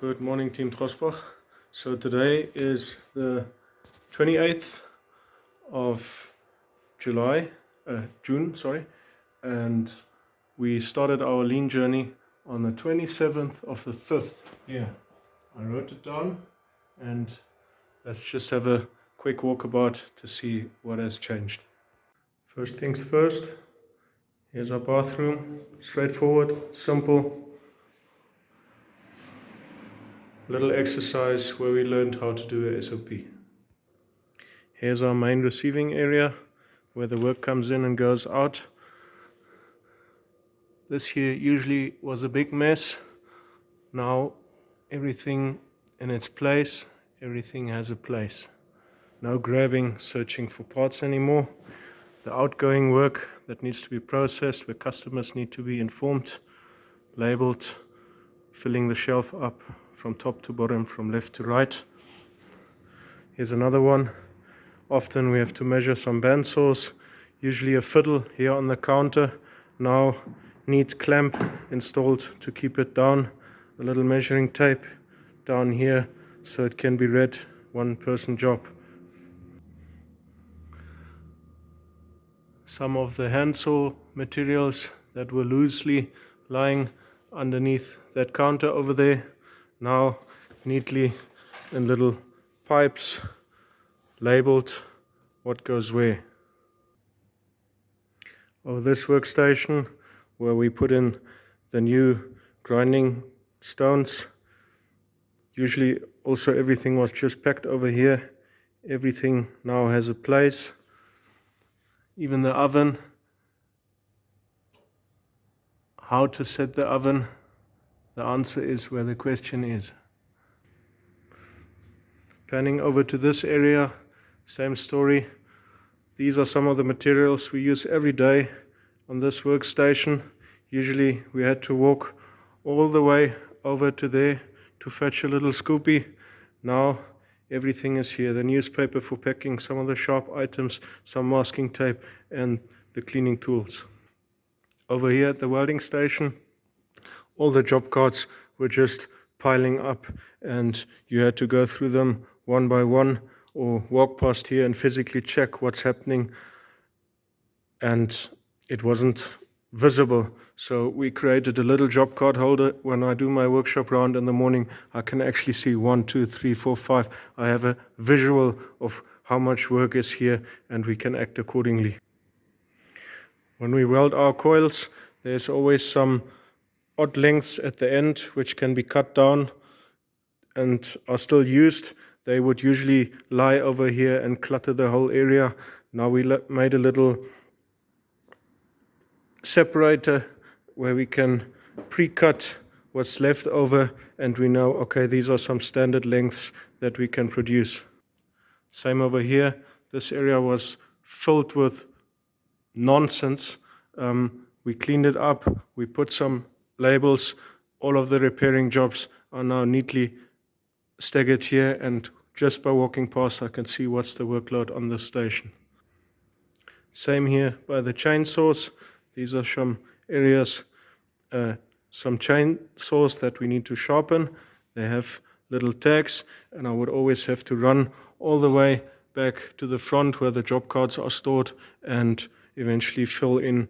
Good morning, Team Trosbach. So today is the 28th of June, and we started our lean journey on the 27th of the 5th. Yeah, I wrote it down, and let's just have a quick walkabout to see what has changed. First things first, here's our bathroom, straightforward, simple. Little exercise where we learned how to do a SOP. Here's our main receiving area where the work comes in and goes out. This here usually was a big mess. Now everything in its place, everything has a place. No grabbing, searching for parts anymore. The outgoing work that needs to be processed, where customers need to be informed, labeled, filling the shelf up from top to bottom, from left to right. Here's another one. Often we have to measure some bandsaws, usually a fiddle here on the counter. Now neat clamp installed to keep it down, a little measuring tape down here so it can be read, one person job. Some of the handsaw materials that were loosely lying underneath that counter over there, now neatly in little pipes, labeled what goes where. Over this workstation where we put in the new grinding stones, usually also everything was just packed over here. Everything now has a place, even the oven. How to set the oven? The answer is where the question is. Panning over to this area, same story. These are some of the materials we use every day on this workstation. Usually we had to walk all the way over to there to fetch a little scoopy. Now everything is here. The newspaper for packing, some of the sharp items, some masking tape, and the cleaning tools. Over here at the welding station, all the job cards were just piling up, and you had to go through them one by one or walk past here and physically check what's happening, and it wasn't visible. So we created a little job card holder. When I do my workshop round in the morning, I can actually see 1, 2, 3, 4, 5. I have a visual of how much work is here, and we can act accordingly. When we weld our coils, there's always some odd lengths at the end which can be cut down and are still used. They would usually lie over here and clutter the whole area. Now we made a little separator where we can pre-cut what's left over, and we know, okay, these are some standard lengths that we can produce. Same over here. This area was filled with nonsense. We cleaned it up, we put some labels. All of the repairing jobs are now neatly staggered here, and just by walking past I can see what's the workload on this station. Same here by the chainsaws. These are some areas, some chainsaws that we need to sharpen. They have little tags, and I would always have to run all the way back to the front where the job cards are stored and eventually fill in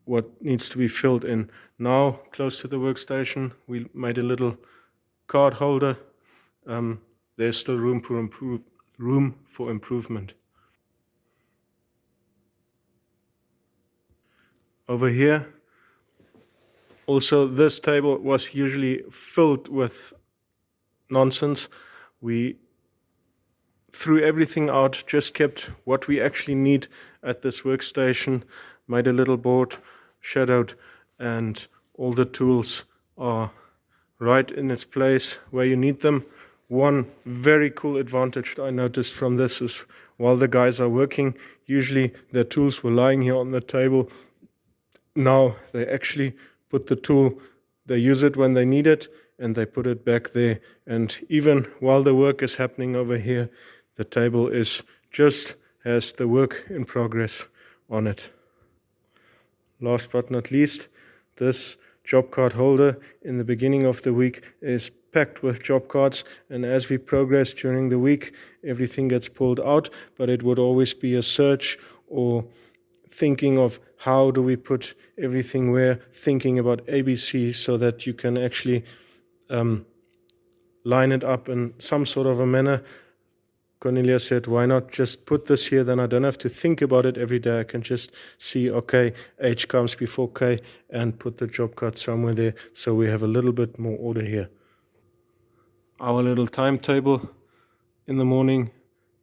what needs to be filled in. Now, close to the workstation, we made a little card holder. There's still room for improvement. Over here, also this table was usually filled with nonsense. We threw everything out, just kept what we actually need at this workstation, made a little board, shadowed, and all the tools are right in its place where you need them. One very cool advantage I noticed from this is while the guys are working, usually their tools were lying here on the table. Now they actually put the tool, they use it when they need it, and they put it back there. And even while the work is happening over here, the table is just has the work in progress on it. Last but not least, this job card holder in the beginning of the week is packed with job cards, and as we progress during the week, everything gets pulled out, but it would always be a search or thinking of how do we put everything where, thinking about ABC, so that you can actually line it up in some sort of a manner. Cornelia said, why not just put this here, then I don't have to think about it every day. I can just see, okay, H comes before K, and put the job card somewhere there, so we have a little bit more order here. Our little timetable in the morning,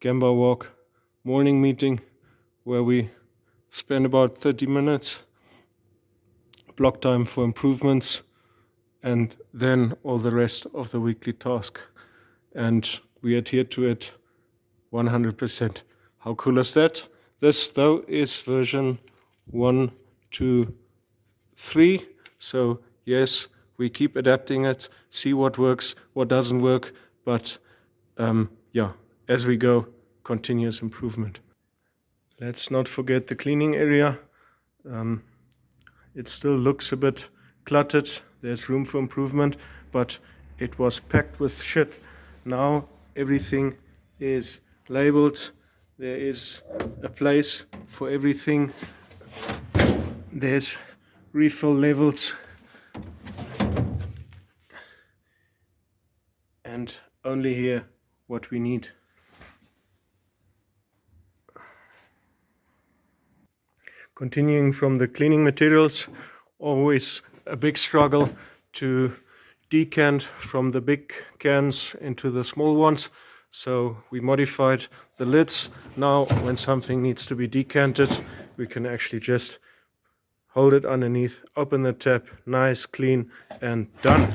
Gemba walk, morning meeting, where we spend about 30 minutes, block time for improvements, and then all the rest of the weekly task. And we adhere to it 100%. How cool is that? This, though, is version 1.2.3. So yes, we keep adapting it, see what works, what doesn't work, but as we go, continuous improvement. Let's not forget the cleaning area. It still looks a bit cluttered. There's room for improvement, but it was packed with shit. Now everything is labeled. There is a place for everything. There's refill levels, and only here what we need. Continuing from the cleaning materials, always a big struggle to decant from the big cans into the small ones. So we modified the lids. Now when something needs to be decanted, we can actually just hold it underneath, open the tap, nice, clean, and done.